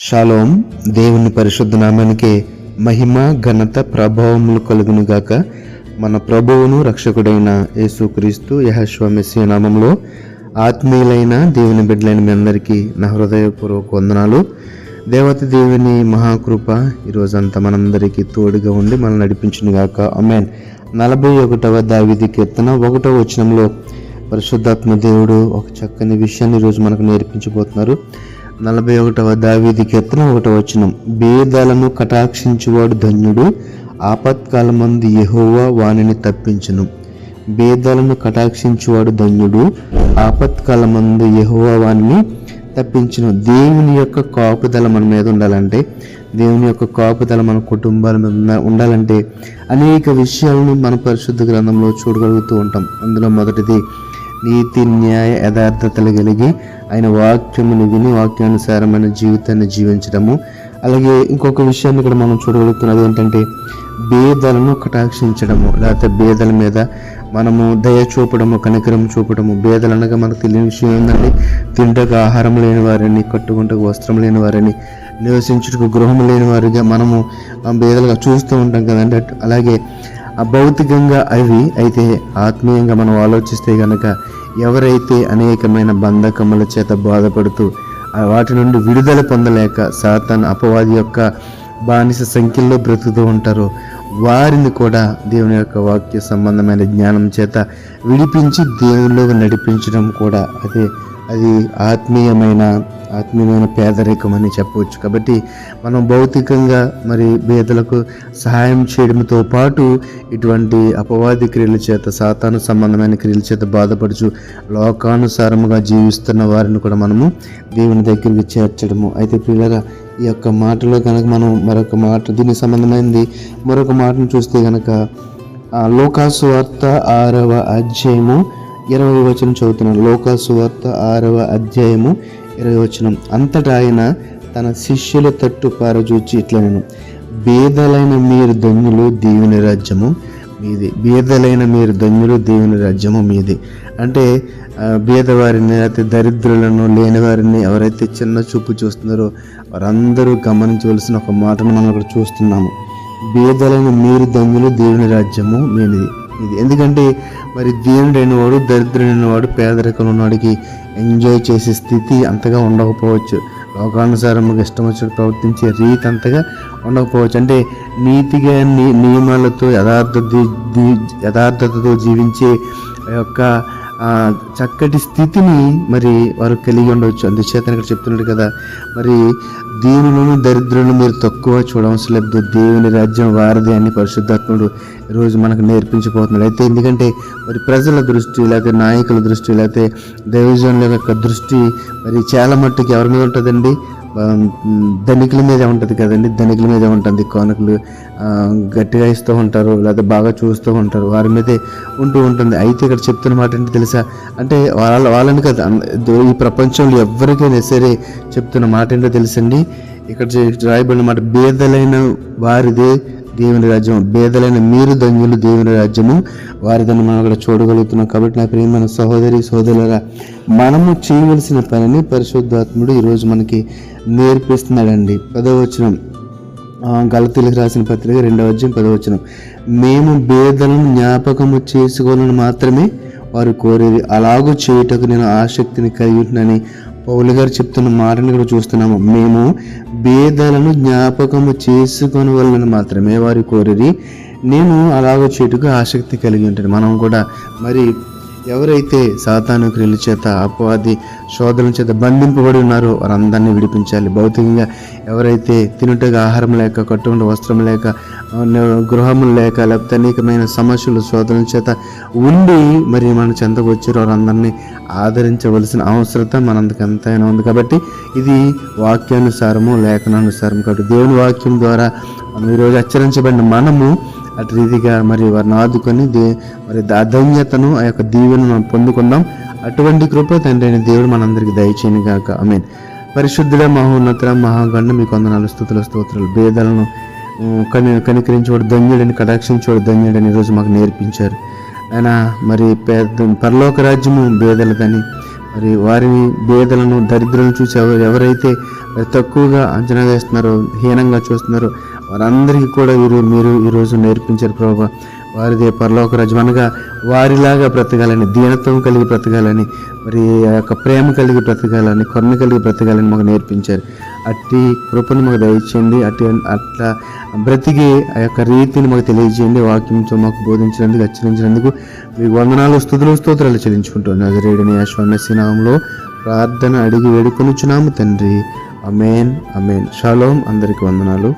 Shalom. దేవుని పరిశుద్ధ నామానికి మహిమ ఘనత ప్రభావములు కలుగును గాక. మన ప్రభువును రక్షకుడైన యేసుక్రీస్తు యెహోషువ మెస్సీయ నామంలో ఆత్మీయులైన దేవుని బిడ్డలైన మీ అందరికీ నా హృదయపూర్వక వందనాలు. దేవత దేవుని మహాకృప ఈరోజంతా మనందరికీ తోడుగా ఉండి మనల్ని నడిపించును గాక. ఆమేన్. 41వ దావీదు కీర్తన 1వ వచనంలో పరిశుద్ధాత్మ దేవుడు ఒక చక్కని విషయాన్ని ఈరోజు మనకు నేర్పించబోతున్నారు. 41వ దావీదు కీర్తన 1వ వచనం. భేదాలను కటాక్షించువాడు ధన్యుడు, ఆపత్కాలమందు యెహోవా వానిని తప్పించును. భేదాలను కటాక్షించువాడు ధన్యుడు, ఆపత్కాలమందు యెహోవా వానిని తప్పించును. దేవుని యొక్క కాపుదల మన మీద ఉండాలంటే, దేవుని యొక్క కాపుదల మన కుటుంబాల మీద ఉండాలంటే అనేక విషయాలను మన పరిశుద్ధ గ్రంథంలో చూడగలుగుతూ ఉంటాం. అందులో మొదటిది నీతి, న్యాయ, యథార్థతలు కలిగి ఆయన వాక్యమును విని వాక్యానుసారమైన జీవితాన్ని జీవించడము. అలాగే ఇంకొక విషయాన్ని ఇక్కడ మనం చూడగలుగుతున్నది ఏంటంటే భేదాలను కటాక్షించడము, లేకపోతే భేదల మీద మనము దయ చూపడము, కనికరం చూపడము. భేదలు అనగా మనకు తెలియని విషయం ఏంటంటే తింటకు ఆహారం లేని వారిని, కట్టుకుంటకు వస్త్రం లేని వారిని, నివసించుటకు గృహం లేని వారిగా మనము భేదలుగా చూస్తూ ఉంటాం కదండి. అలాగే భౌతికంగా అవి అయితే ఆత్మీయంగా మనం ఆలోచిస్తే కనుక ఎవరైతే అనేకమైన బంధకముల చేత బాధపడుతూ వాటి నుండి విడుదల పొందలేక సాతాను అపవాది యొక్క బానిస సంఖ్యల్లో బ్రతుకుతూ ఉంటారో వారిని కూడా దేవుని యొక్క వాక్య సంబంధమైన జ్ఞానం చేత విడిపించి దేవునిలో నడిపించడం కూడా అది ఆత్మీయమైన పేదరికం అని చెప్పవచ్చు. కాబట్టి మనం భౌతికంగా మరి పేదలకు సహాయం చేయడంతో పాటు ఇటువంటి అపవాది క్రియల చేత, సాతాను సంబంధమైన క్రియల చేత బాధపడుచు లోకానుసారముగా జీవిస్తున్న వారిని కూడా మనము దేవుని దగ్గరికి చేర్చడము. అయితే పిల్లగా ఈ యొక్క మాటలో కనుక మనం మరొక మాట, దీనికి సంబంధమైనది మరొక మాటను చూస్తే కనుక లూకాసు వార్త 6వ అధ్యాయము 20వ వచనం చదువుతున్నాను. లూకాసు వార్త 6వ అధ్యాయము 20వ వచనం. అంతటా ఆయన తన శిష్యుల తట్టు పారజూచి ఇట్లనెను, భేదలైన మీరు ధన్యులు, దేవుని రాజ్యము మీది. భేదలైన మీరు ధన్యులు, దేవుని రాజ్యము మీది. అంటే భేదవారిని, లేకపోతే దరిద్రులను, లేని వారిని ఎవరైతే చిన్న చూపు చూస్తున్నారో వారందరూ గమనించవలసిన ఒక మాటను మనం అక్కడ చూస్తున్నాము. భేదలైన మీరు ధన్యులు, దేవుని రాజ్యము మీది. ఎందుకంటే మరి దేవుడైన వాడు, దరిద్రుడైన వాడు, పేదరికంలో ఉన్నవాడికి ఎంజాయ్ చేసే స్థితి అంతగా ఉండకపోవచ్చు. లోకానుసారంగా ఇష్టం వచ్చినట్టు ప్రవర్తించే రీతి అంతగా ఉండకపోవచ్చు. అంటే నీతిగా నియమాలతో యథార్థతతో జీవించే యొక్క చక్కటి స్థితిని మరి వారు కలిగి ఉండవచ్చు. అందుచేత ఇక్కడ చెప్తున్నాడు కదా, మరి దీనులను దరిద్రులను మీరు తక్కువ చూడవలసిన లేదు, దేవుని రాజ్యం వారిది అని పరిశుద్ధాత్ముడు ఈరోజు మనకు నేర్పించిపోతున్నాడు. అయితే ఎందుకంటే మరి ప్రజల దృష్టి, లేకపోతే నాయకుల దృష్టి, లేకపోతే దైవజనుల యొక్క దృష్టి మరి చాలా మట్టుకు ఎవరి మీద ఉంటుందండి? ధనికుల మీదే ఉంటుంది కదండి. ధనికుల మీదే ఉంటుంది. కానుకలు గట్టిగా ఇస్తూ ఉంటారు, లేదా బాగా చూస్తూ ఉంటారు, వారి మీదే ఉంటూ ఉంటుంది. అయితే ఇక్కడ చెప్తున్న మాట ఏంటి తెలుసా? అంటే వాళ్ళని కదా, ఈ ప్రపంచంలో ఎవరికైనా సరే చెప్తున్న మాట ఏంటో తెలుసండి. ఇక్కడ రాయబడిన మాట, భేదలైన వారిదే దేవుని రాజ్యం, భేదలైన మీరు ధన్యులు, దేవుని రాజ్యము వారిదని మనం అక్కడ చూడగలుగుతున్నాం. కాబట్టి నా ప్రియమైన సహోదరి సహోదరులారా, మనము చేయవలసిన పనిని పరిశుద్ధాత్ముడు ఈరోజు మనకి నేర్పిస్తున్నాడండి. 10వ వచనం, గలతీయులకు రాసిన పత్రిక 2వ అధ్యాయం 10వ వచనం. మేము భేదలను జ్ఞాపకము చేసుకోవాలని మాత్రమే వారు కోరేది, అలాగూ చేయుటకు నేను ఆసక్తిని కలిగి ఉంటున్నానని పౌలు గారు చెప్తున్న మాటని కూడా చూస్తున్నాము. మేము భేదాలను జ్ఞాపకము చేసుకొని వాళ్ళని మాత్రమే వారి కోరిరి, నేను అలాగో చేటుకు ఆసక్తి కలిగి ఉంటాను. మనం కూడా మరి ఎవరైతే సాతాను క్రియల చేత, అపవాది శోధనల చేత బంధింపబడి ఉన్నారో వారందరినీ విడిపించాలి. భౌతికంగా ఎవరైతే తినుటగా ఆహారం లేక, కట్టుకుంటే వస్త్రం లేక, గృహములు లేక, లేకపోతే అనేకమైన సమస్యలు శోధనల చేత ఉండి మరి మన చెంతకు వచ్చారు వారందరినీ ఆదరించవలసిన అవసరత మనందుకు ఎంతైనా ఉంది. కాబట్టి ఇది వాక్యానుసారము, లేఖనానుసారం. కాబట్టి దేవుని వాక్యం ద్వారా మనం ఈరోజు హెచ్చరించబడిన మనము అటు రీతిగా మరి వారిని ఆదుకొని మరి ధన్యతను, ఆ యొక్క దీవెను మనం పొందుకుందాం. అటువంటి కృప తండ్రి అయిన దేవుడు మనందరికీ దయచేయను గాక. ఆమేన్. పరిశుద్ధుడ, మహోన్నత, మహాగండ మీకు వందనాలు, స్తుతులు, స్తోత్రాలు. భేదాలను కనికరించేవాడు ధన్యుడని, కటాక్షించేవాడు ధన్యుడని ఈరోజు మాకు నేర్పించారు. ఆయన మరి పరలోక రాజ్యము భేదలదని, మరి వారిని భేదలను, దరిద్రులను చూసి ఎవరైతే మరి తక్కువగా అంచనా వేస్తున్నారో, హీనంగా చూస్తున్నారో వారందరికీ కూడా మీరు ఈరోజు నేర్పించారు ప్రభా. వారిదే పరలోక రాజ్యం అనగా వారిలాగా బ్రతకాలని, దీనత్వం కలిగి బ్రతకాలని, మరి ఆ యొక్క ప్రేమ కలిగి బ్రతకాలని, కరుణ కలిగి బ్రతకాలని మాకు నేర్పించారు. అట్టి కృపను మాకు దయచేయండి. అట్లా బ్రతికి ఆ యొక్క రీతిని మాకు తెలియజేయండి. వాక్యంతో మాకు బోధించినందుకు, హెచ్చరించినందుకు మీకు వందనాలు, స్తోత్రాలు చెల్లించుకుంటున్నాను. నజరేయుడైన యేసు మెస్సీ నామములో ప్రార్థన అడిగి వేడుకొనుచున్నాము తండ్రి. ఆమేన్, ఆమేన్. షాలోమ్. అందరికీ వందనాలు.